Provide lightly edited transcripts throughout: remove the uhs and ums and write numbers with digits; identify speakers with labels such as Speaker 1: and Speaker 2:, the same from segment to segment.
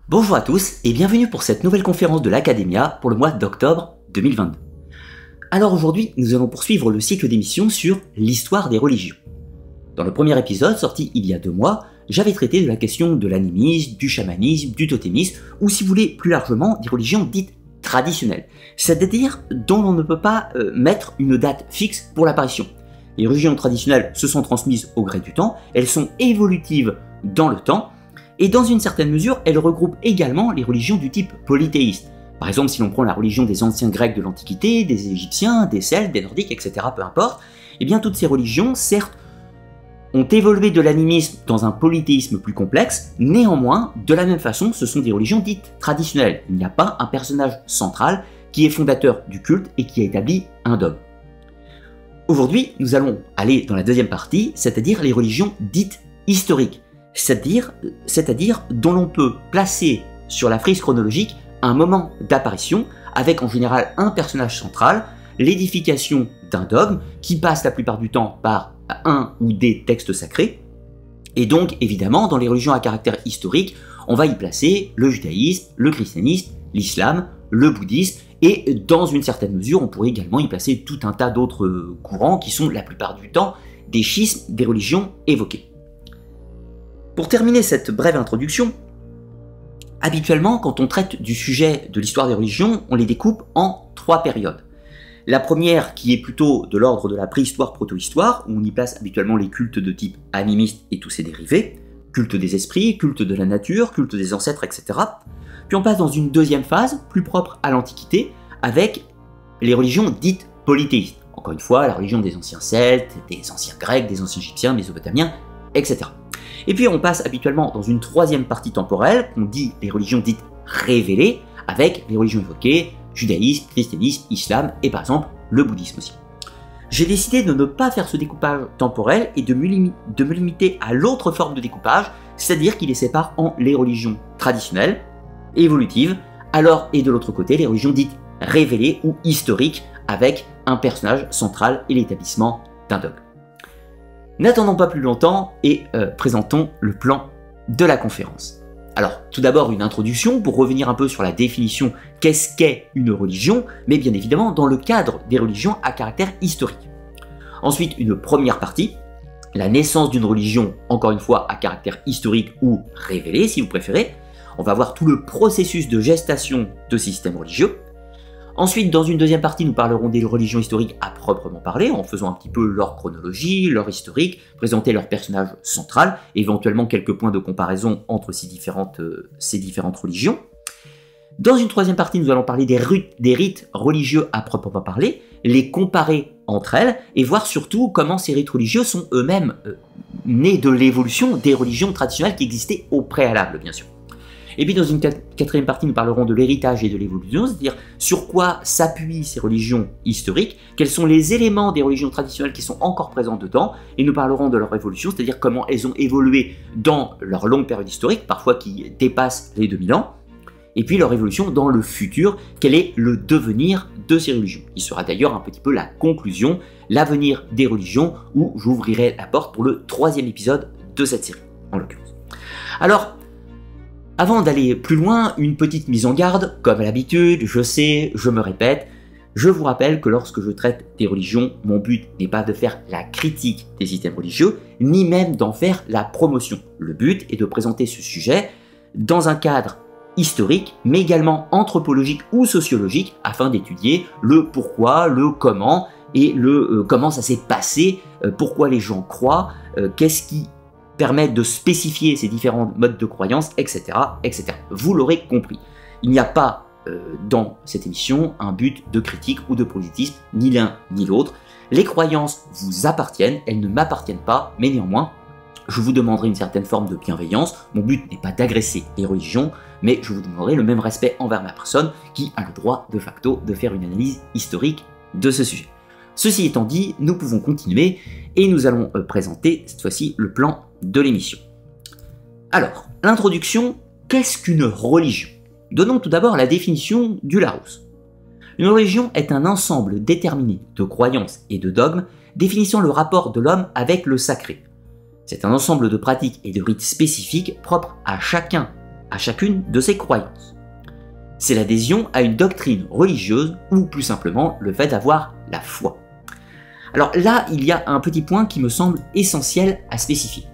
Speaker 1: Bonjour à tous et bienvenue pour cette nouvelle conférence de l'Academia pour le mois d'octobre 2022. Alors aujourd'hui, nous allons poursuivre le cycle d'émissions sur l'histoire des religions. Dans le premier épisode, sorti il y a 2 mois, j'avais traité de la question de l'animisme, du chamanisme, du totémisme, ou si vous voulez plus largement, des religions dites traditionnelles, c'est-à-dire dont l'on ne peut pas mettre une date fixe pour l'apparition. Les religions traditionnelles se sont transmises au gré du temps, elles sont évolutives dans le temps, et dans une certaine mesure, elles regroupent également les religions du type polythéiste. Par exemple, si l'on prend la religion des anciens Grecs de l'Antiquité, des Égyptiens, des Celtes, des Nordiques, etc., peu importe, eh bien toutes ces religions, certes, ont évolué de l'animisme dans un polythéisme plus complexe, néanmoins, de la même façon, ce sont des religions dites traditionnelles. Il n'y a pas un personnage central qui est fondateur du culte et qui a établi un dogme. Aujourd'hui, nous allons aller dans la deuxième partie, c'est-à-dire les religions dites historiques. C'est-à-dire dont l'on peut placer sur la frise chronologique un moment d'apparition avec en général un personnage central, l'édification d'un dogme qui passe la plupart du temps par un ou des textes sacrés. Et donc évidemment dans les religions à caractère historique, on va y placer le judaïsme, le christianisme, l'islam, le bouddhisme et dans une certaine mesure on pourrait également y placer tout un tas d'autres courants qui sont la plupart du temps des schismes des religions évoquées. Pour terminer cette brève introduction, habituellement, quand on traite du sujet de l'histoire des religions, on les découpe en 3 périodes. La première qui est plutôt de l'ordre de la préhistoire proto-histoire, où on y place habituellement les cultes de type animiste et tous ses dérivés, culte des esprits, culte de la nature, culte des ancêtres, etc. Puis on passe dans une deuxième phase, plus propre à l'Antiquité, avec les religions dites polythéistes. Encore une fois, la religion des anciens Celtes, des anciens Grecs, des anciens Égyptiens, Mésopotamiens, etc. Et puis on passe habituellement dans une troisième partie temporelle, qu'on dit les religions dites révélées, avec les religions évoquées, judaïsme, christianisme, islam et par exemple le bouddhisme aussi. J'ai décidé de ne pas faire ce découpage temporel et de me limiter à l'autre forme de découpage, c'est-à-dire qui les sépare en les religions traditionnelles, évolutives, alors et de l'autre côté les religions dites révélées ou historiques, avec un personnage central et l'établissement d'un dogme. N'attendons pas plus longtemps et présentons le plan de la conférence. Alors, tout d'abord une introduction pour revenir un peu sur la définition qu'est-ce qu'est une religion, mais bien évidemment dans le cadre des religions à caractère historique. Ensuite, une première partie, la naissance d'une religion, encore une fois à caractère historique ou révélé si vous préférez. On va voir tout le processus de gestation de systèmes religieux. Ensuite, dans une deuxième partie, nous parlerons des religions historiques à proprement parler, en faisant un petit peu leur chronologie, leur historique, présenter leur personnage central, éventuellement quelques points de comparaison entre ces différentes religions. Dans une troisième partie, nous allons parler des rites religieux à proprement parler, les comparer entre elles, et voir surtout comment ces rites religieux sont eux-mêmes nés de l'évolution des religions traditionnelles qui existaient au préalable, bien sûr. Et puis dans une quatrième partie, nous parlerons de l'héritage et de l'évolution, c'est-à-dire sur quoi s'appuient ces religions historiques, quels sont les éléments des religions traditionnelles qui sont encore présents dedans, et nous parlerons de leur évolution, c'est-à-dire comment elles ont évolué dans leur longue période historique, parfois qui dépasse les 2000 ans, et puis leur évolution dans le futur, quel est le devenir de ces religions. Il sera d'ailleurs un petit peu la conclusion, l'avenir des religions, où j'ouvrirai la porte pour le 3e épisode de cette série, en l'occurrence. Alors, avant d'aller plus loin, une petite mise en garde, comme à l'habitude, je sais, je me répète, je vous rappelle que lorsque je traite des religions, mon but n'est pas de faire la critique des systèmes religieux, ni même d'en faire la promotion. Le but est de présenter ce sujet dans un cadre historique, mais également anthropologique ou sociologique, afin d'étudier le pourquoi, le comment, et le comment ça s'est passé, pourquoi les gens croient, qu'est-ce qui permettre de spécifier ces différents modes de croyance, etc., etc. Vous l'aurez compris. Il n'y a pas dans cette émission un but de critique ou de politisme, ni l'un ni l'autre. Les croyances vous appartiennent, elles ne m'appartiennent pas, mais néanmoins, je vous demanderai une certaine forme de bienveillance. Mon but n'est pas d'agresser les religions, mais je vous demanderai le même respect envers ma personne qui a le droit de facto de faire une analyse historique de ce sujet. Ceci étant dit, nous pouvons continuer et nous allons présenter cette fois-ci le plan de l'émission. Alors, l'introduction, qu'est-ce qu'une religion? Donnons tout d'abord la définition du Larousse. Une religion est un ensemble déterminé de croyances et de dogmes définissant le rapport de l'homme avec le sacré. C'est un ensemble de pratiques et de rites spécifiques propres à chacun à chacune de ses croyances. C'est l'adhésion à une doctrine religieuse ou plus simplement le fait d'avoir la foi. Alors là, il y a un petit point qui me semble essentiel à spécifier.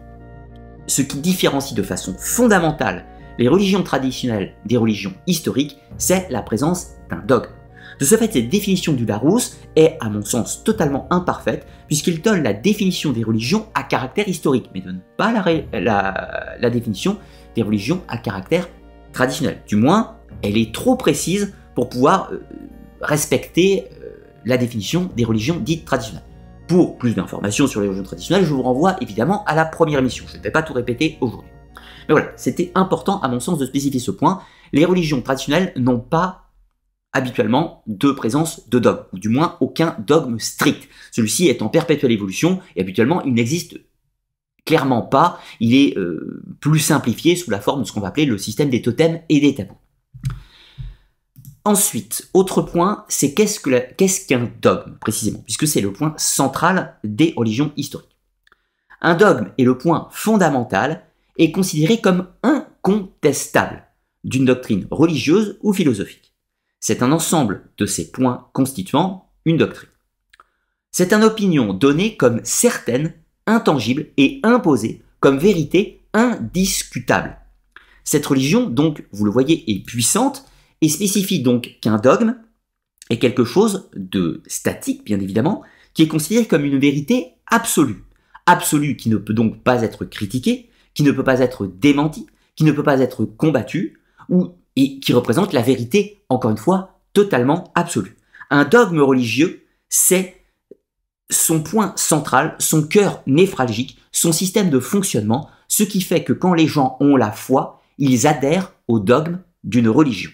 Speaker 1: Ce qui différencie de façon fondamentale les religions traditionnelles des religions historiques, c'est la présence d'un dogme. De ce fait, cette définition du Larousse est, à mon sens, totalement imparfaite, puisqu'il donne la définition des religions à caractère historique, mais donne pas la définition des religions à caractère traditionnel. Du moins, elle est trop précise pour pouvoir respecter la définition des religions dites traditionnelles. Pour plus d'informations sur les religions traditionnelles, je vous renvoie évidemment à la première émission. Je ne vais pas tout répéter aujourd'hui. Mais voilà, c'était important à mon sens de spécifier ce point. Les religions traditionnelles n'ont pas habituellement de présence de dogme, ou du moins aucun dogme strict. Celui-ci est en perpétuelle évolution et habituellement il n'existe clairement pas. Il est plus simplifié sous la forme de ce qu'on va appeler le système des totems et des tabous. Ensuite, autre point, c'est qu'est-ce qu'un dogme précisément, puisque c'est le point central des religions historiques. Un dogme est le point fondamental et considéré comme incontestable d'une doctrine religieuse ou philosophique. C'est un ensemble de ces points constituant une doctrine. C'est une opinion donnée comme certaine, intangible et imposée comme vérité indiscutable. Cette religion, donc, vous le voyez, est puissante et spécifie donc qu'un dogme est quelque chose de statique, bien évidemment, qui est considéré comme une vérité absolue. Absolue qui ne peut donc pas être critiquée, qui ne peut pas être démentie, qui ne peut pas être combattue, et qui représente la vérité, encore une fois, totalement absolue. Un dogme religieux, c'est son point central, son cœur névralgique, son système de fonctionnement, ce qui fait que quand les gens ont la foi, ils adhèrent au dogme d'une religion.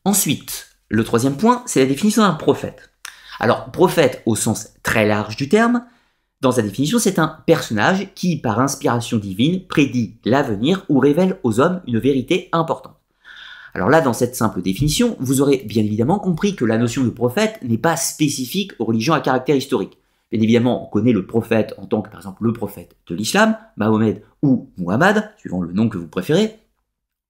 Speaker 1: Ensuite, le troisième point, c'est la définition d'un prophète. Alors, prophète au sens très large du terme, dans sa définition, c'est un personnage qui, par inspiration divine, prédit l'avenir ou révèle aux hommes une vérité importante. Alors là, dans cette simple définition, vous aurez bien évidemment compris que la notion de prophète n'est pas spécifique aux religions à caractère historique. Bien évidemment, on connaît le prophète en tant que, par exemple, le prophète de l'islam, Mahomet ou Muhammad, suivant le nom que vous préférez.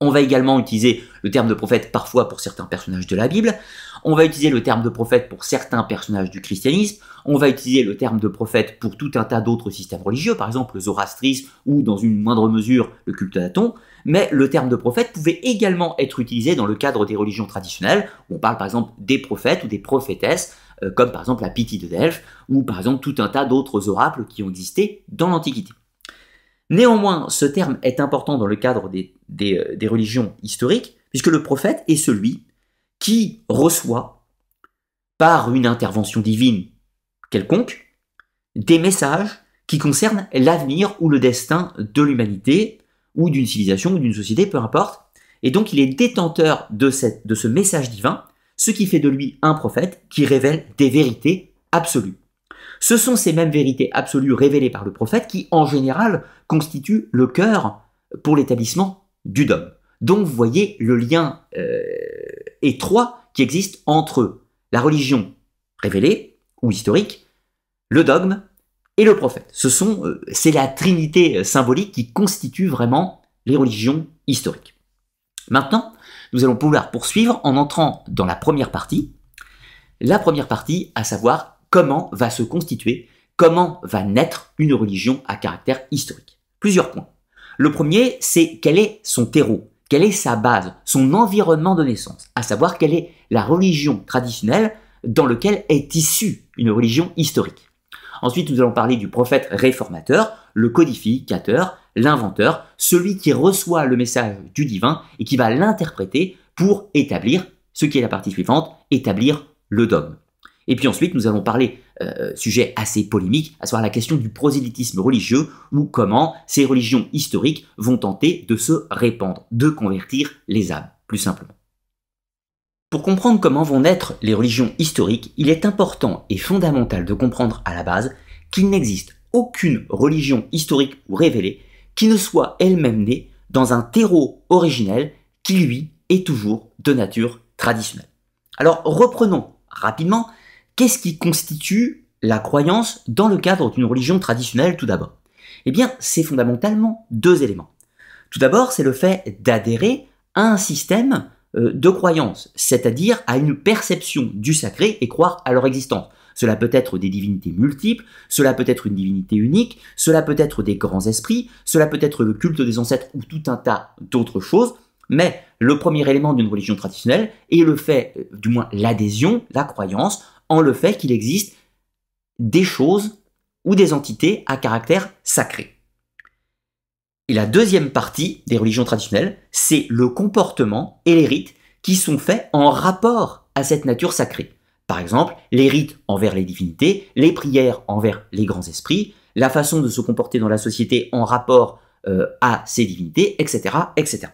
Speaker 1: On va également utiliser le terme de prophète parfois pour certains personnages de la Bible. On va utiliser le terme de prophète pour certains personnages du christianisme. On va utiliser le terme de prophète pour tout un tas d'autres systèmes religieux, par exemple le zoroastrisme ou dans une moindre mesure le culte d'Aton. Mais le terme de prophète pouvait également être utilisé dans le cadre des religions traditionnelles, où on parle par exemple des prophètes ou des prophétesses, comme par exemple la Pythie de Delphes, ou par exemple tout un tas d'autres oracles qui ont existé dans l'Antiquité. Néanmoins, ce terme est important dans le cadre des religions historiques, puisque le prophète est celui qui reçoit, par une intervention divine quelconque, des messages qui concernent l'avenir ou le destin de l'humanité, ou d'une civilisation, ou d'une société, peu importe. Et donc il est détenteur de ce message divin, ce qui fait de lui un prophète qui révèle des vérités absolues. Ce sont ces mêmes vérités absolues révélées par le prophète qui, en général, constituent le cœur pour l'établissement du dogme. Donc, vous voyez le lien étroit qui existe entre la religion révélée ou historique, le dogme et le prophète. C'est la trinité symbolique qui constitue vraiment les religions historiques. Maintenant, nous allons pouvoir poursuivre en entrant dans la première partie. La première partie, à savoir comment va se constituer, comment va naître une religion à caractère historique. Plusieurs points. Le premier, c'est quel est son terreau, quelle est sa base, son environnement de naissance, à savoir quelle est la religion traditionnelle dans laquelle est issue une religion historique. Ensuite, nous allons parler du prophète réformateur, le codificateur, l'inventeur, celui qui reçoit le message du divin et qui va l'interpréter pour établir, ce qui est la partie suivante, établir le dogme. Et puis ensuite, nous allons parler, sujet assez polémique, à savoir la question du prosélytisme religieux, ou comment ces religions historiques vont tenter de se répandre, de convertir les âmes, plus simplement. Pour comprendre comment vont naître les religions historiques, il est important et fondamental de comprendre à la base qu'il n'existe aucune religion historique ou révélée qui ne soit elle-même née dans un terreau originel qui, lui, est toujours de nature traditionnelle. Alors, reprenons rapidement. Qu'est-ce qui constitue la croyance dans le cadre d'une religion traditionnelle tout d'abord? Eh bien, c'est fondamentalement deux éléments. Tout d'abord, c'est le fait d'adhérer à un système de croyance, c'est-à-dire à une perception du sacré et croire à leur existence. Cela peut être des divinités multiples, cela peut être une divinité unique, cela peut être des grands esprits, cela peut être le culte des ancêtres ou tout un tas d'autres choses, mais le premier élément d'une religion traditionnelle est le fait, du moins l'adhésion, la croyance, en le fait qu'il existe des choses ou des entités à caractère sacré. Et la deuxième partie des religions traditionnelles, c'est le comportement et les rites qui sont faits en rapport à cette nature sacrée. Par exemple, les rites envers les divinités, les prières envers les grands esprits, la façon de se comporter dans la société en rapport à ces divinités, etc., etc.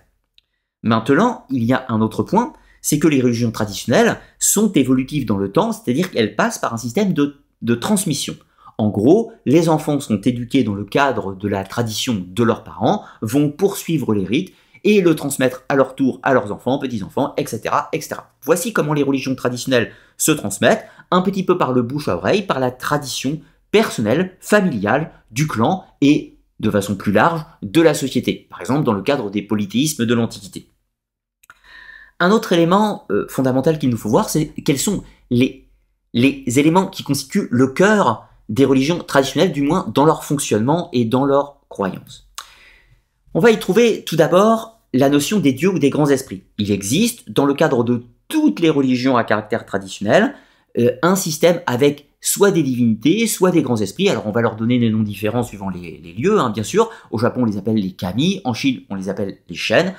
Speaker 1: Maintenant, il y a un autre point, c'est que les religions traditionnelles sont évolutives dans le temps, c'est-à-dire qu'elles passent par un système de transmission. En gros, les enfants sont éduqués dans le cadre de la tradition de leurs parents, vont poursuivre les rites et le transmettre à leur tour à leurs enfants, petits-enfants, etc., etc. Voici comment les religions traditionnelles se transmettent, un petit peu par le bouche à oreille, par la tradition personnelle, familiale, du clan et, de façon plus large, de la société. Par exemple, dans le cadre des polythéismes de l'Antiquité. Un autre élément fondamental qu'il nous faut voir, c'est quels sont les éléments qui constituent le cœur des religions traditionnelles, du moins dans leur fonctionnement et dans leurs croyances. On va y trouver tout d'abord la notion des dieux ou des grands esprits. Il existe, dans le cadre de toutes les religions à caractère traditionnel, un système avec soit des divinités, soit des grands esprits. Alors on va leur donner des noms différents suivant les lieux, bien sûr. Au Japon, on les appelle les kami, en Chine, on les appelle les shen,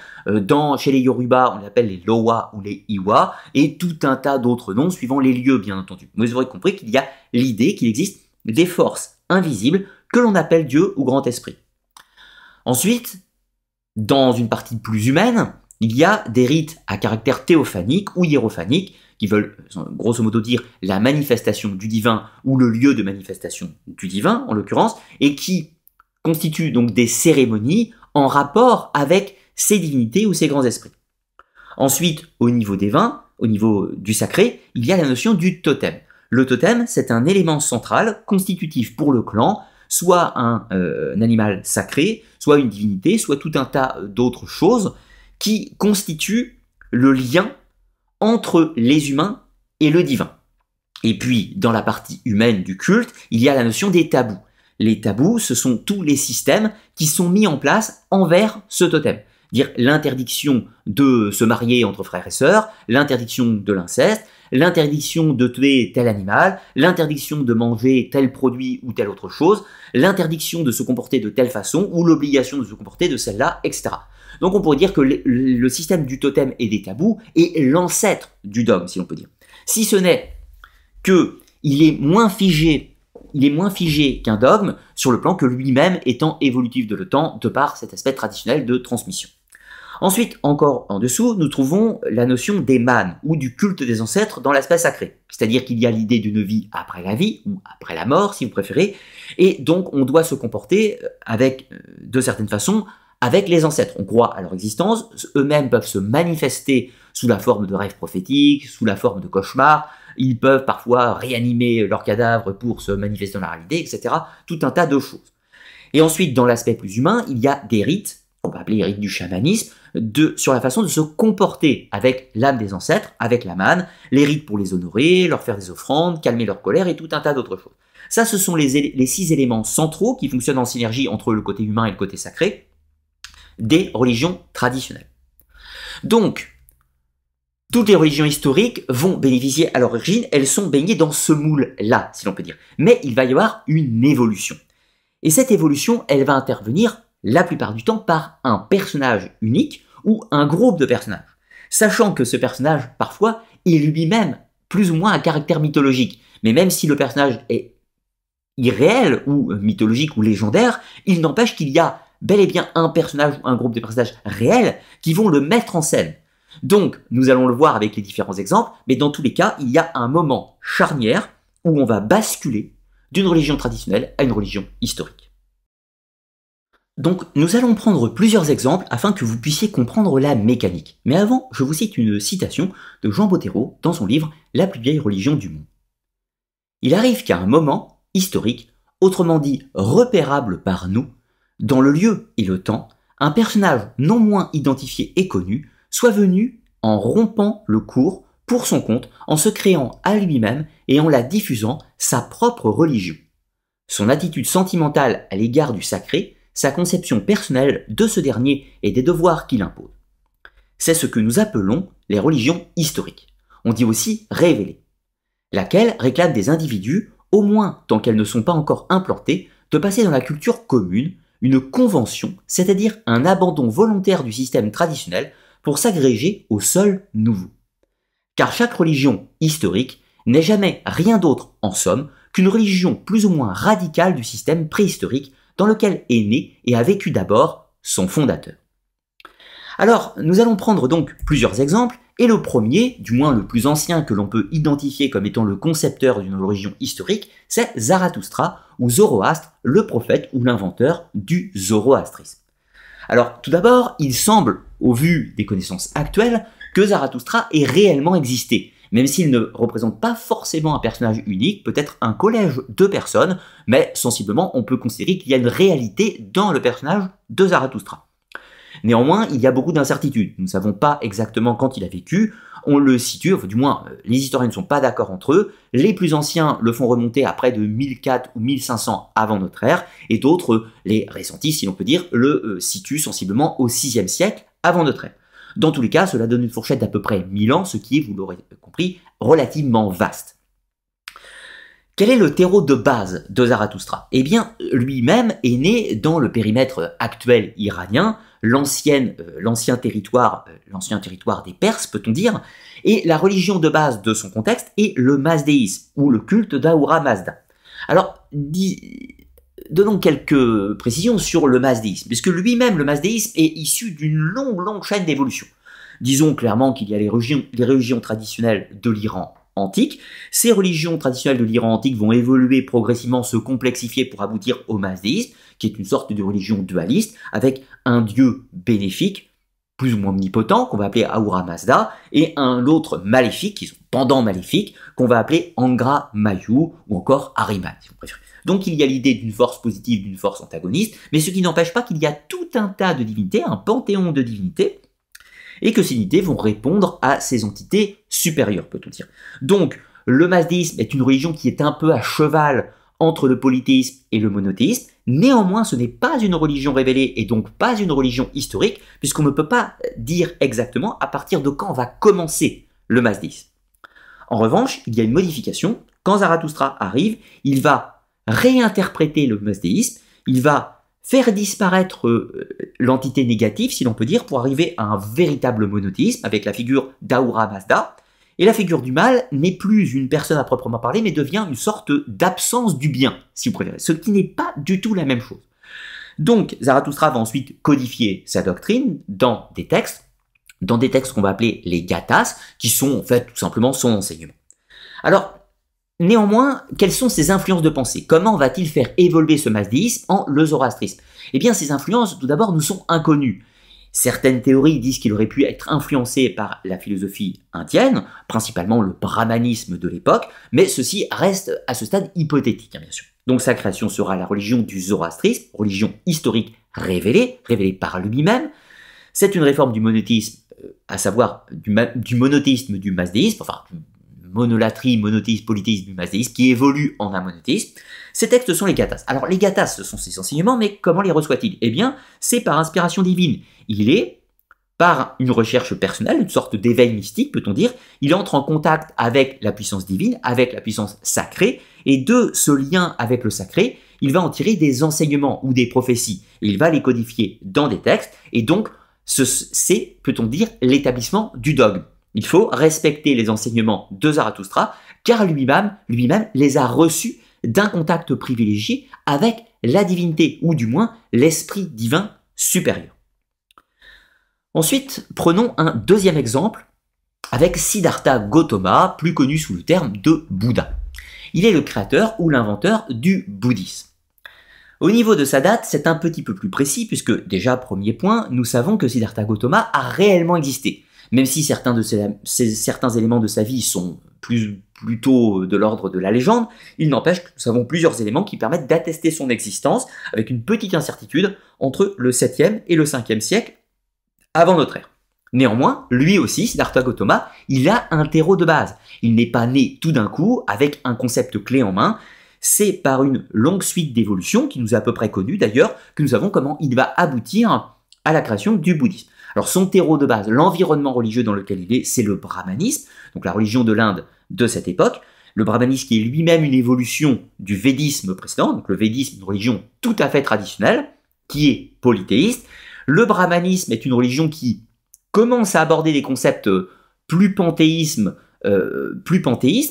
Speaker 1: chez les Yoruba, on les appelle les loa ou les iwa, et tout un tas d'autres noms suivant les lieux, bien entendu. Vous aurez compris qu'il y a l'idée qu'il existe des forces invisibles que l'on appelle Dieu ou grand esprit. Ensuite, dans une partie plus humaine, il y a des rites à caractère théophanique ou hiérophanique qui veulent grosso modo dire la manifestation du divin ou le lieu de manifestation du divin en l'occurrence, et qui constituent donc des cérémonies en rapport avec ces divinités ou ces grands esprits. Ensuite, au niveau des vins, au niveau du sacré, il y a la notion du totem. Le totem, c'est un élément central constitutif pour le clan, soit un animal sacré, soit une divinité, soit tout un tas d'autres choses qui constituent le lien entre les humains et le divin. Et puis, dans la partie humaine du culte, il y a la notion des tabous. Les tabous, ce sont tous les systèmes qui sont mis en place envers ce totem. Dire l'interdiction de se marier entre frères et sœurs, l'interdiction de l'inceste, l'interdiction de tuer tel animal, l'interdiction de manger tel produit ou telle autre chose, l'interdiction de se comporter de telle façon ou l'obligation de se comporter de celle-là, etc. Donc on pourrait dire que le système du totem et des tabous est l'ancêtre du dogme, si l'on peut dire. Si ce n'est qu'il est moins figé, qu'un dogme sur le plan que lui-même étant évolutif de le temps de par cet aspect traditionnel de transmission. Ensuite, encore en dessous, nous trouvons la notion des manes, ou du culte des ancêtres dans l'aspect sacré. C'est-à-dire qu'il y a l'idée d'une vie après la vie, ou après la mort, si vous préférez, et donc on doit se comporter de certaines façons, avec les ancêtres. On croit à leur existence, eux-mêmes peuvent se manifester sous la forme de rêves prophétiques, sous la forme de cauchemars, ils peuvent parfois réanimer leurs cadavres pour se manifester dans la réalité, etc. Tout un tas de choses. Et ensuite, dans l'aspect plus humain, il y a des rites, qu'on va appeler les rites du chamanisme, sur la façon de se comporter avec l'âme des ancêtres, avec la manne, les rites pour les honorer, leur faire des offrandes, calmer leur colère et tout un tas d'autres choses. Ça, ce sont les 6 éléments centraux qui fonctionnent en synergie entre le côté humain et le côté sacré des religions traditionnelles. Donc, toutes les religions historiques vont bénéficier à l'origine, elles sont baignées dans ce moule-là, si l'on peut dire. Mais il va y avoir une évolution. Et cette évolution, elle va intervenir la plupart du temps par un personnage unique ou un groupe de personnages. Sachant que ce personnage, parfois, est lui-même plus ou moins à caractère mythologique. Mais même si le personnage est irréel ou mythologique ou légendaire, il n'empêche qu'il y a bel et bien un personnage ou un groupe de personnages réels qui vont le mettre en scène. Donc, nous allons le voir avec les différents exemples, mais dans tous les cas, il y a un moment charnière où on va basculer d'une religion traditionnelle à une religion historique. Donc, nous allons prendre plusieurs exemples afin que vous puissiez comprendre la mécanique. Mais avant, je vous cite une citation de Jean Bottero dans son livre « La plus vieille religion du monde ». Il arrive qu'à un moment historique, autrement dit repérable par nous, dans le lieu et le temps, un personnage non moins identifié et connu soit venu en rompant le cours pour son compte, en se créant à lui-même et en la diffusant sa propre religion. Son attitude sentimentale à l'égard du sacré, sa conception personnelle de ce dernier et des devoirs qu'il impose. C'est ce que nous appelons les religions historiques. On dit aussi révélées, laquelle réclame des individus, au moins tant qu'elles ne sont pas encore implantées, de passer dans la culture commune une convention, c'est-à-dire un abandon volontaire du système traditionnel pour s'agréger au seul nouveau. Car chaque religion historique n'est jamais rien d'autre, en somme, qu'une religion plus ou moins radicale du système préhistorique dans lequel est né et a vécu d'abord son fondateur. Alors, nous allons prendre donc plusieurs exemples, et le premier, du moins le plus ancien que l'on peut identifier comme étant le concepteur d'une religion historique, c'est Zarathustra, ou Zoroastre, le prophète ou l'inventeur du zoroastrisme. Alors, tout d'abord, il semble, au vu des connaissances actuelles, que Zarathustra ait réellement existé, même s'il ne représente pas forcément un personnage unique, peut-être un collège de personnes, mais sensiblement on peut considérer qu'il y a une réalité dans le personnage de Zarathustra. Néanmoins, il y a beaucoup d'incertitudes. Nous ne savons pas exactement quand il a vécu. On le situe, enfin, du moins, les historiens ne sont pas d'accord entre eux. Les plus anciens le font remonter à près de 1004 ou 1500 avant notre ère, et d'autres, les récentistes, si l'on peut dire, le situent sensiblement au 6e siècle avant notre ère. Dans tous les cas, cela donne une fourchette d'à peu près 1000 ans, ce qui est, vous l'aurez compris, relativement vaste. Quel est le terreau de base de Zarathustra? Eh bien, lui-même est né dans le périmètre actuel iranien, l'ancien territoire des Perses, peut-on dire, et la religion de base de son contexte est le mazdéisme, ou le culte d'Ahura Mazda. Alors, donnons quelques précisions sur le mazdéisme, puisque lui-même, le mazdéisme, est issu d'une longue chaîne d'évolution. Disons clairement qu'il y a les religions traditionnelles de l'Iran antique. Ces religions traditionnelles de l'Iran antique vont évoluer progressivement, se complexifier pour aboutir au mazdéisme, qui est une sorte de religion dualiste, avec un dieu bénéfique, plus ou moins omnipotent, qu'on va appeler Ahura Mazda, et un autre maléfique, qui sont pendant maléfiques, qu'on va appeler Angra Mayu, ou encore Ahriman, si vous préférez. Donc il y a l'idée d'une force positive, d'une force antagoniste, mais ce qui n'empêche pas qu'il y a tout un tas de divinités, un panthéon de divinités, et que ces divinités vont répondre à ces entités supérieures, peut-on dire. Donc, le mazdéisme est une religion qui est un peu à cheval entre le polythéisme et le monothéisme. Néanmoins, ce n'est pas une religion révélée et donc pas une religion historique, puisqu'on ne peut pas dire exactement à partir de quand va commencer le mazdéisme. En revanche, il y a une modification. Quand Zarathustra arrive, il va réinterpréter le mazdéisme, il va faire disparaître l'entité négative, si l'on peut dire, pour arriver à un véritable monothéisme avec la figure d'Ahura Mazda. Et la figure du mal n'est plus une personne à proprement parler, mais devient une sorte d'absence du bien, si vous préférez, ce qui n'est pas du tout la même chose. Donc, Zarathustra va ensuite codifier sa doctrine dans des textes qu'on va appeler les gathas, qui sont en fait tout simplement son enseignement. Alors, néanmoins, quelles sont ses influences de pensée? Comment va-t-il faire évoluer ce mazdéisme en le zoroastrisme? Eh bien, ces influences, tout d'abord, nous sont inconnues. Certaines théories disent qu'il aurait pu être influencé par la philosophie indienne, principalement le brahmanisme de l'époque, mais ceci reste à ce stade hypothétique, bien sûr. Donc sa création sera la religion du zoroastrisme, religion historique révélée par lui-même. C'est une réforme du monothéisme, à savoir du monothéisme du mazdéisme, enfin monolatrie, monothéisme, polythéisme du mazdéisme, qui évolue en un monothéisme. Ces textes sont les gathas. Alors les gathas, ce sont ses enseignements, mais comment les reçoit-il? Eh bien, c'est par inspiration divine. Il est, par une recherche personnelle, une sorte d'éveil mystique, peut-on dire, il entre en contact avec la puissance divine, avec la puissance sacrée, et de ce lien avec le sacré, il va en tirer des enseignements ou des prophéties. Et il va les codifier dans des textes, et donc c'est, peut-on dire, l'établissement du dogme. Il faut respecter les enseignements de Zarathustra, car lui-même les a reçus d'un contact privilégié avec la divinité, ou du moins l'esprit divin supérieur. Ensuite, prenons un deuxième exemple avec Siddhartha Gautama, plus connu sous le terme de Bouddha. Il est le créateur ou l'inventeur du bouddhisme. Au niveau de sa date, c'est un petit peu plus précis, puisque déjà, premier point, nous savons que Siddhartha Gautama a réellement existé. Même si certains éléments de sa vie sont plutôt de l'ordre de la légende, il n'empêche que nous avons plusieurs éléments qui permettent d'attester son existence avec une petite incertitude entre le 7e et le 5e siècle avant notre ère. Néanmoins, lui aussi, Siddhartha Gautama, il a un terreau de base. Il n'est pas né tout d'un coup avec un concept clé en main. C'est par une longue suite d'évolutions, qui nous est à peu près connue d'ailleurs, que nous savons comment il va aboutir à la création du bouddhisme. Alors son terreau de base, l'environnement religieux dans lequel il est, c'est le brahmanisme, donc la religion de l'Inde de cette époque. Le brahmanisme qui est lui-même une évolution du védisme précédent, donc le védisme, une religion tout à fait traditionnelle, qui est polythéiste. Le brahmanisme est une religion qui commence à aborder des concepts plus panthéistes,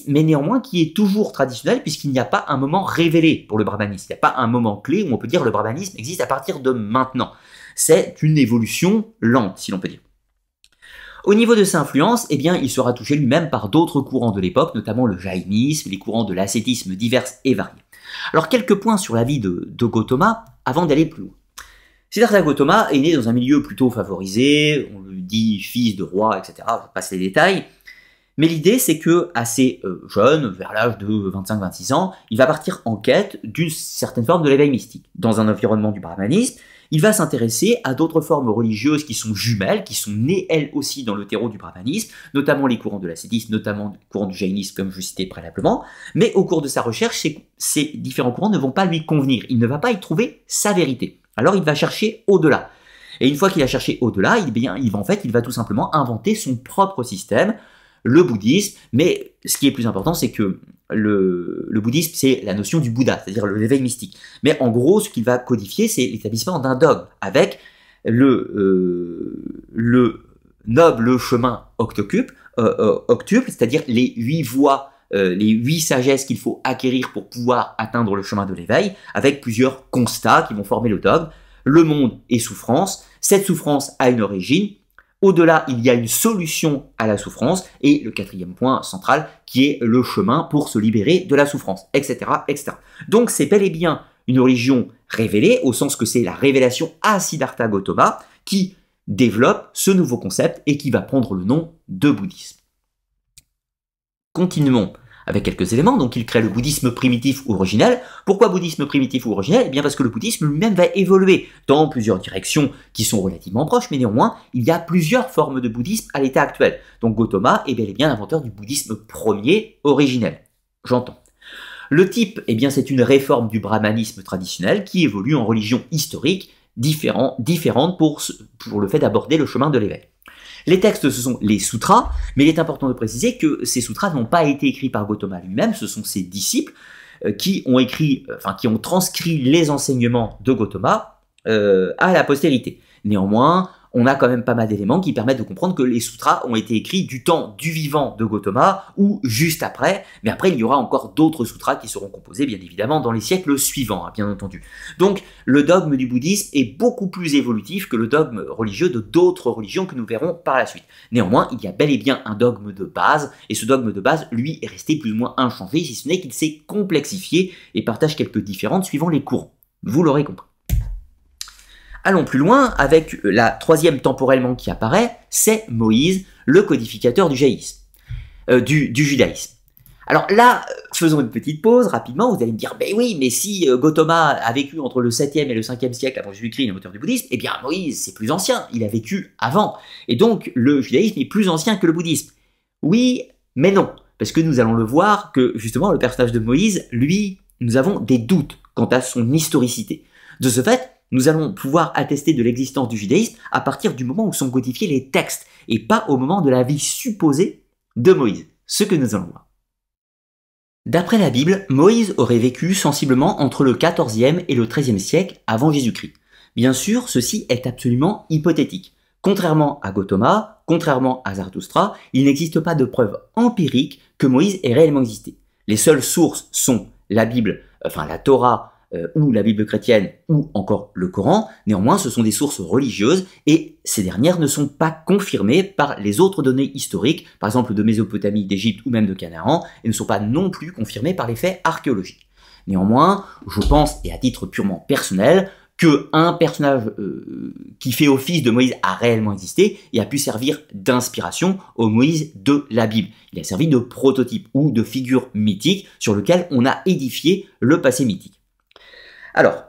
Speaker 1: mais néanmoins qui est toujours traditionnel, puisqu'il n'y a pas un moment révélé pour le brahmanisme. Il n'y a pas un moment clé où on peut dire le brahmanisme existe à partir de maintenant. C'est une évolution lente, si l'on peut dire. Au niveau de sa influence, eh bien, il sera touché lui-même par d'autres courants de l'époque, notamment le jaïnisme, les courants de l'ascétisme divers et variés. Alors, quelques points sur la vie de Gautama, avant d'aller plus loin. Siddhartha Gautama est né dans un milieu plutôt favorisé, on lui dit fils de roi, etc., je passe les détails. Mais l'idée, c'est que assez jeune, vers l'âge de 25-26 ans, il va partir en quête d'une certaine forme de l'éveil mystique. Dans un environnement du brahmanisme, il va s'intéresser à d'autres formes religieuses qui sont jumelles, qui sont nées elles aussi dans le terreau du brahmanisme, notamment les courants de l'ascétisme, notamment les courants du jaïnisme, comme je citais préalablement. Mais au cours de sa recherche, ces différents courants ne vont pas lui convenir. Il ne va pas y trouver sa vérité. Alors il va chercher au-delà. Et une fois qu'il a cherché au-delà, il va tout simplement inventer son propre système, le bouddhisme. Mais ce qui est plus important, c'est que le bouddhisme, c'est la notion du Bouddha, c'est-à-dire l'éveil mystique. Mais en gros, ce qu'il va codifier, c'est l'établissement d'un dogme, avec le noble chemin octuple, c'est-à-dire les 8 voies, les 8 sagesses qu'il faut acquérir pour pouvoir atteindre le chemin de l'éveil, avec plusieurs constats qui vont former le dogme. Le monde est souffrance, cette souffrance a une origine, au-delà il y a une solution à la souffrance, et le 4e point central qui est le chemin pour se libérer de la souffrance, etc. etc. Donc c'est bel et bien une religion révélée, au sens que c'est la révélation à Siddhartha Gautama qui développe ce nouveau concept et qui va prendre le nom de bouddhisme. Continuons avec quelques éléments. Donc il crée le bouddhisme primitif ou originel. Pourquoi bouddhisme primitif ou originel? Eh bien parce que le bouddhisme lui-même va évoluer dans plusieurs directions qui sont relativement proches, mais néanmoins, il y a plusieurs formes de bouddhisme à l'état actuel. Donc Gautama est bel et bien l'inventeur du bouddhisme premier originel. J'entends. Le type, eh bien c'est une réforme du brahmanisme traditionnel qui évolue en religion historique différente pour le fait d'aborder le chemin de l'éveil. Les textes, ce sont les sutras, mais il est important de préciser que ces sutras n'ont pas été écrits par Gautama lui-même, ce sont ses disciples qui ont transcrit les enseignements de Gautama à la postérité. Néanmoins, on a quand même pas mal d'éléments qui permettent de comprendre que les sutras ont été écrits du temps du vivant de Gautama ou juste après, mais après il y aura encore d'autres sutras qui seront composés bien évidemment dans les siècles suivants, bien entendu. Donc le dogme du bouddhisme est beaucoup plus évolutif que le dogme religieux de d'autres religions que nous verrons par la suite. Néanmoins, il y a bel et bien un dogme de base, et ce dogme de base, lui, est resté plus ou moins inchangé, si ce n'est qu'il s'est complexifié et partage quelques différences suivant les courants. Vous l'aurez compris. Allons plus loin avec la troisième temporellement qui apparaît, c'est Moïse, le codificateur du judaïsme. Alors là, faisons une petite pause rapidement, vous allez me dire, ben oui, mais si Gautama a vécu entre le 7e et le 5e siècle avant Jésus-Christ, l'inventeur du bouddhisme, eh bien Moïse c'est plus ancien, il a vécu avant, et donc le judaïsme est plus ancien que le bouddhisme. Oui, mais non, parce que nous allons le voir que justement le personnage de Moïse, lui, nous avons des doutes quant à son historicité. De ce fait, nous allons pouvoir attester de l'existence du judaïsme à partir du moment où sont codifiés les textes, et pas au moment de la vie supposée de Moïse, ce que nous allons voir. D'après la Bible, Moïse aurait vécu sensiblement entre le 14e et le 13e siècle avant Jésus-Christ. Bien sûr, ceci est absolument hypothétique. Contrairement à Gautama, contrairement à Zarathustra, il n'existe pas de preuve empirique que Moïse ait réellement existé. Les seules sources sont la Bible, la Torah, ou la Bible chrétienne, ou encore le Coran. Néanmoins, ce sont des sources religieuses, et ces dernières ne sont pas confirmées par les autres données historiques, par exemple de Mésopotamie, d'Égypte ou même de Canaan, et ne sont pas non plus confirmées par les faits archéologiques. Néanmoins, je pense, et à titre purement personnel, qu'un personnage qui fait office de Moïse a réellement existé et a pu servir d'inspiration au Moïse de la Bible. Il a servi de prototype ou de figure mythique sur lequel on a édifié le passé mythique. Alors,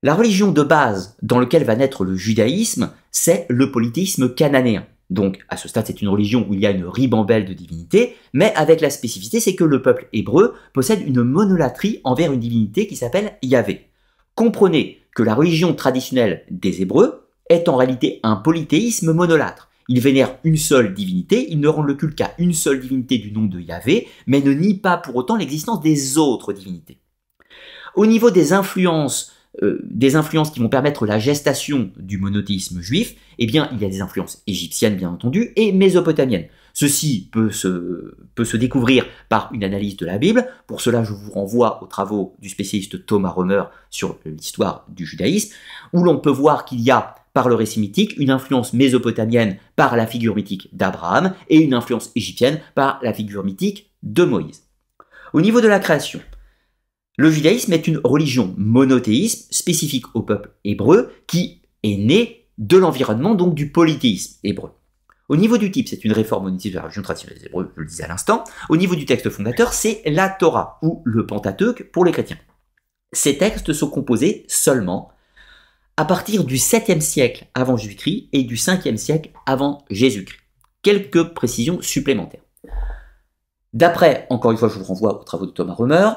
Speaker 1: la religion de base dans laquelle va naître le judaïsme, c'est le polythéisme cananéen. Donc, à ce stade, c'est une religion où il y a une ribambelle de divinités, mais avec la spécificité, c'est que le peuple hébreu possède une monolatrie envers une divinité qui s'appelle Yahvé. Comprenez que la religion traditionnelle des Hébreux est en réalité un polythéisme monolâtre. Ils vénèrent une seule divinité, ils ne rendent le culte qu'à une seule divinité du nom de Yahvé, mais ne nient pas pour autant l'existence des autres divinités. Au niveau des influences qui vont permettre la gestation du monothéisme juif, eh bien, il y a des influences égyptiennes, bien entendu, et mésopotamiennes. Ceci peut se découvrir par une analyse de la Bible. Pour cela, je vous renvoie aux travaux du spécialiste Thomas Romer sur l'histoire du judaïsme, où l'on peut voir qu'il y a, par le récit mythique, une influence mésopotamienne par la figure mythique d'Abraham et une influence égyptienne par la figure mythique de Moïse. Au niveau de la création, le judaïsme est une religion monothéisme spécifique au peuple hébreu qui est né de l'environnement, donc du polythéisme hébreu. Au niveau du type, c'est une réforme monétique de la religion traditionnelle des Hébreux, je le disais à l'instant. Au niveau du texte fondateur, c'est la Torah, ou le Pentateuque pour les chrétiens. Ces textes sont composés seulement à partir du 7e siècle avant Jésus-Christ et du 5e siècle avant Jésus-Christ. Quelques précisions supplémentaires. D'après, encore une fois, je vous renvoie aux travaux de Thomas Romer,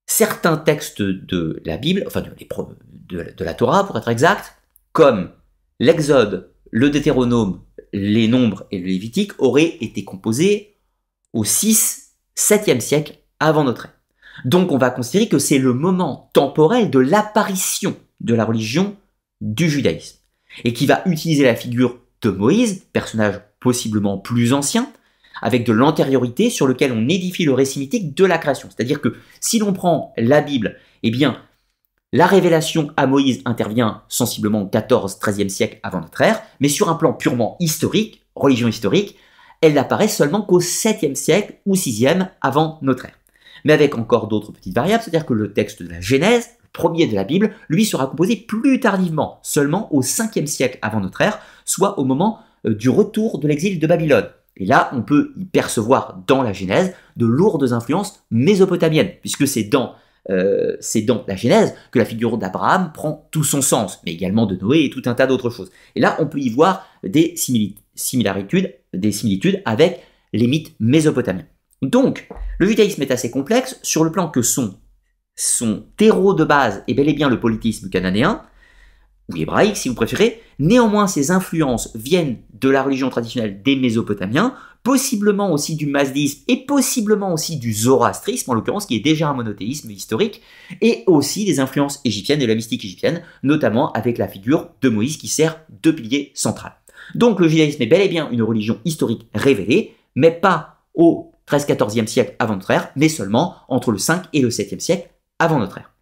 Speaker 1: certains textes de la Bible, enfin de la Torah pour être exact, comme l'Exode, le Deutéronome, les Nombres et le Lévitique, auraient été composés au 7e siècle avant notre ère. Donc on va considérer que c'est le moment temporel de l'apparition de la religion du judaïsme, et qui va utiliser la figure de Moïse, personnage possiblement plus ancien, avec de l'antériorité sur lequel on édifie le récit mythique de la création. C'est-à-dire que si l'on prend la Bible, eh bien, la révélation à Moïse intervient sensiblement au 14-13e siècle avant notre ère, mais sur un plan purement historique, religion historique, elle n'apparaît seulement qu'au 7e siècle ou 6e avant notre ère. Mais avec encore d'autres petites variables, c'est-à-dire que le texte de la Genèse, le premier de la Bible, lui sera composé plus tardivement, seulement au 5e siècle avant notre ère, soit au moment du retour de l'exil de Babylone. Et là, on peut y percevoir dans la Genèse de lourdes influences mésopotamiennes, puisque c'est dans la Genèse que la figure d'Abraham prend tout son sens, mais également de Noé et tout un tas d'autres choses. Et là, on peut y voir des similitudes avec les mythes mésopotamiens. Donc, le judaïsme est assez complexe sur le plan que son terreau de base est bel et bien le polythéisme cananéen, ou hébraïque si vous préférez. Néanmoins, ces influences viennent de la religion traditionnelle des Mésopotamiens, possiblement aussi du mazdisme et possiblement aussi du zoroastrisme, en l'occurrence, qui est déjà un monothéisme historique, et aussi des influences égyptiennes et la mystique égyptienne, notamment avec la figure de Moïse qui sert de pilier central. Donc le judaïsme est bel et bien une religion historique révélée, mais pas au 13-14e siècle avant notre ère, mais seulement entre le 5 et le 7e siècle avant notre ère.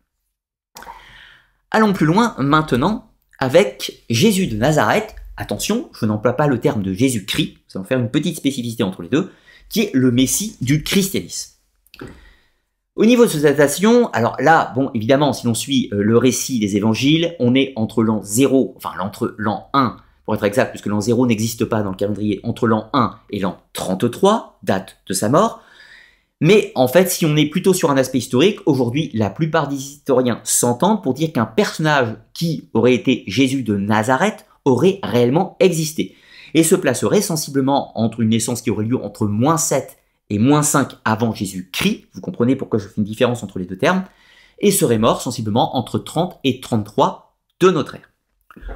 Speaker 1: Allons plus loin maintenant avec Jésus de Nazareth. Attention, je n'emploie pas le terme de Jésus-Christ, nous allons faire une petite spécificité entre les deux, qui est le Messie du christianisme. Au niveau de cette datation, alors là, bon, évidemment, si l'on suit le récit des évangiles, on est entre l'an 0, enfin entre l'an 1, pour être exact, puisque l'an 0 n'existe pas dans le calendrier, entre l'an 1 et l'an 33, date de sa mort. Mais en fait, si on est plutôt sur un aspect historique, aujourd'hui, la plupart des historiens s'entendent pour dire qu'un personnage qui aurait été Jésus de Nazareth aurait réellement existé, et se placerait sensiblement entre une naissance qui aurait lieu entre -7 et -5 avant Jésus-Christ, vous comprenez pourquoi je fais une différence entre les deux termes, et serait mort sensiblement entre 30 et 33 de notre ère.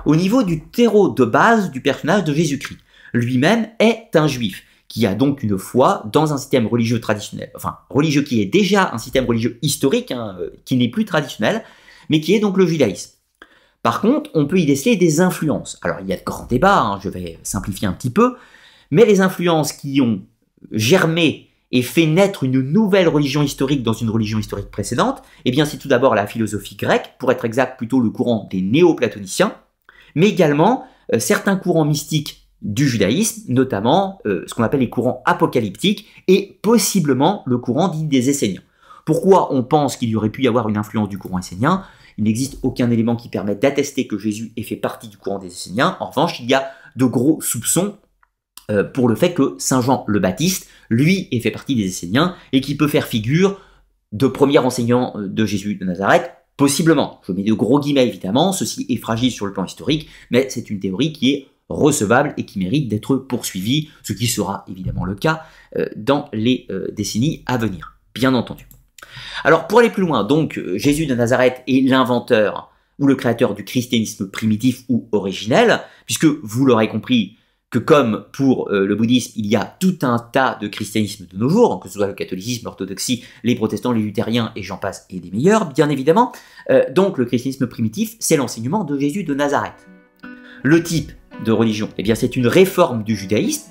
Speaker 1: Au niveau du terreau de base du personnage de Jésus-Christ, lui-même est un juif, qui a donc une foi dans un système religieux traditionnel, enfin religieux qui est déjà un système religieux historique, qui n'est plus traditionnel, mais qui est donc le judaïsme. Par contre, on peut y déceler des influences. Alors il y a de grands débats, je vais simplifier un petit peu, mais les influences qui ont germé et fait naître une nouvelle religion historique dans une religion historique précédente, eh bien c'est tout d'abord la philosophie grecque, pour être exact plutôt le courant des néo-platoniciens, mais également certains courants mystiques du judaïsme, notamment ce qu'on appelle les courants apocalyptiques et possiblement le courant dit des Esséniens. Pourquoi on pense qu'il y aurait pu y avoir une influence du courant essénien? il n'existe aucun élément qui permette d'attester que Jésus ait fait partie du courant des Esséniens. En revanche, il y a de gros soupçons pour le fait que Saint Jean le Baptiste, lui, ait fait partie des Esséniens et qui peut faire figure de premier enseignant de Jésus de Nazareth, possiblement. Je mets de gros guillemets évidemment, ceci est fragile sur le plan historique, mais c'est une théorie qui est recevable et qui mérite d'être poursuivie, ce qui sera évidemment le cas dans les décennies à venir, bien entendu. Alors pour aller plus loin, donc Jésus de Nazareth est l'inventeur ou le créateur du christianisme primitif ou originel, puisque vous l'aurez compris que comme pour le bouddhisme, il y a tout un tas de christianisme de nos jours, que ce soit le catholicisme, l'orthodoxie, les protestants, les luthériens et j'en passe et des meilleurs, bien évidemment. Donc le christianisme primitif, c'est l'enseignement de Jésus de Nazareth. Le type de religion, eh bien c'est une réforme du judaïsme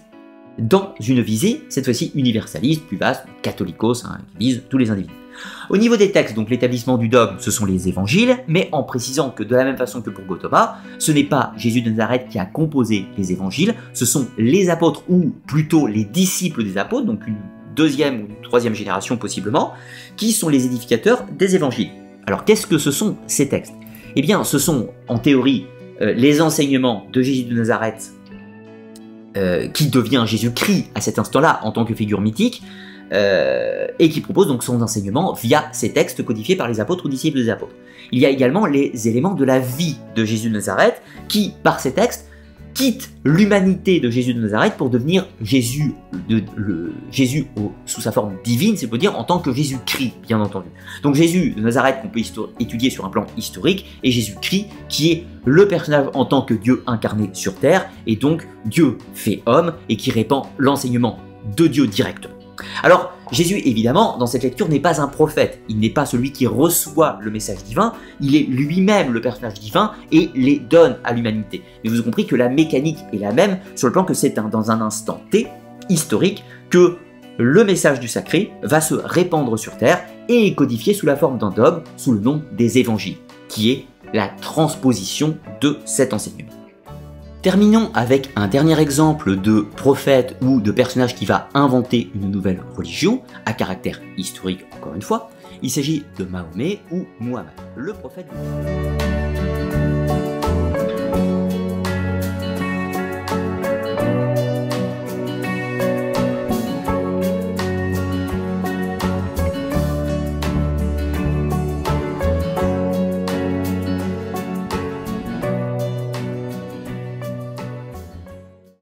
Speaker 1: dans une visée, cette fois-ci universaliste, plus vaste, catholicos, hein, qui vise tous les individus. Au niveau des textes, donc l'établissement du dogme, ce sont les évangiles, mais en précisant que de la même façon que pour Gautama, ce n'est pas Jésus de Nazareth qui a composé les évangiles, ce sont les apôtres, ou plutôt les disciples des apôtres, donc une deuxième ou une troisième génération possiblement, qui sont les édificateurs des évangiles. Alors qu'est-ce que ce sont ces textes? Eh bien ce sont en théorie les enseignements de Jésus de Nazareth, qui devient Jésus-Christ à cet instant-là en tant que figure mythique, et qui propose donc son enseignement via ces textes codifiés par les apôtres ou disciples des apôtres. Il y a également les éléments de la vie de Jésus de Nazareth qui, par ces textes, quittent l'humanité de Jésus de Nazareth pour devenir Jésus, sous sa forme divine, c'est à dire en tant que Jésus-Christ, bien entendu. Donc Jésus de Nazareth qu'on peut étudier sur un plan historique, et Jésus-Christ qui est le personnage en tant que Dieu incarné sur terre, et donc Dieu fait homme, et qui répand l'enseignement de Dieu directement. Alors, Jésus, évidemment, dans cette lecture, n'est pas un prophète. Il n'est pas celui qui reçoit le message divin. Il est lui-même le personnage divin et les donne à l'humanité. Mais vous avez compris que la mécanique est la même, sur le plan que c'est dans un instant T, historique, que le message du sacré va se répandre sur terre et est codifié sous la forme d'un dogme, sous le nom des évangiles, qui est la transposition de cet enseignement. Terminons avec un dernier exemple de prophète ou de personnage qui va inventer une nouvelle religion, à caractère historique encore une fois. Il s'agit de Mahomet ou Muhammad, le prophète du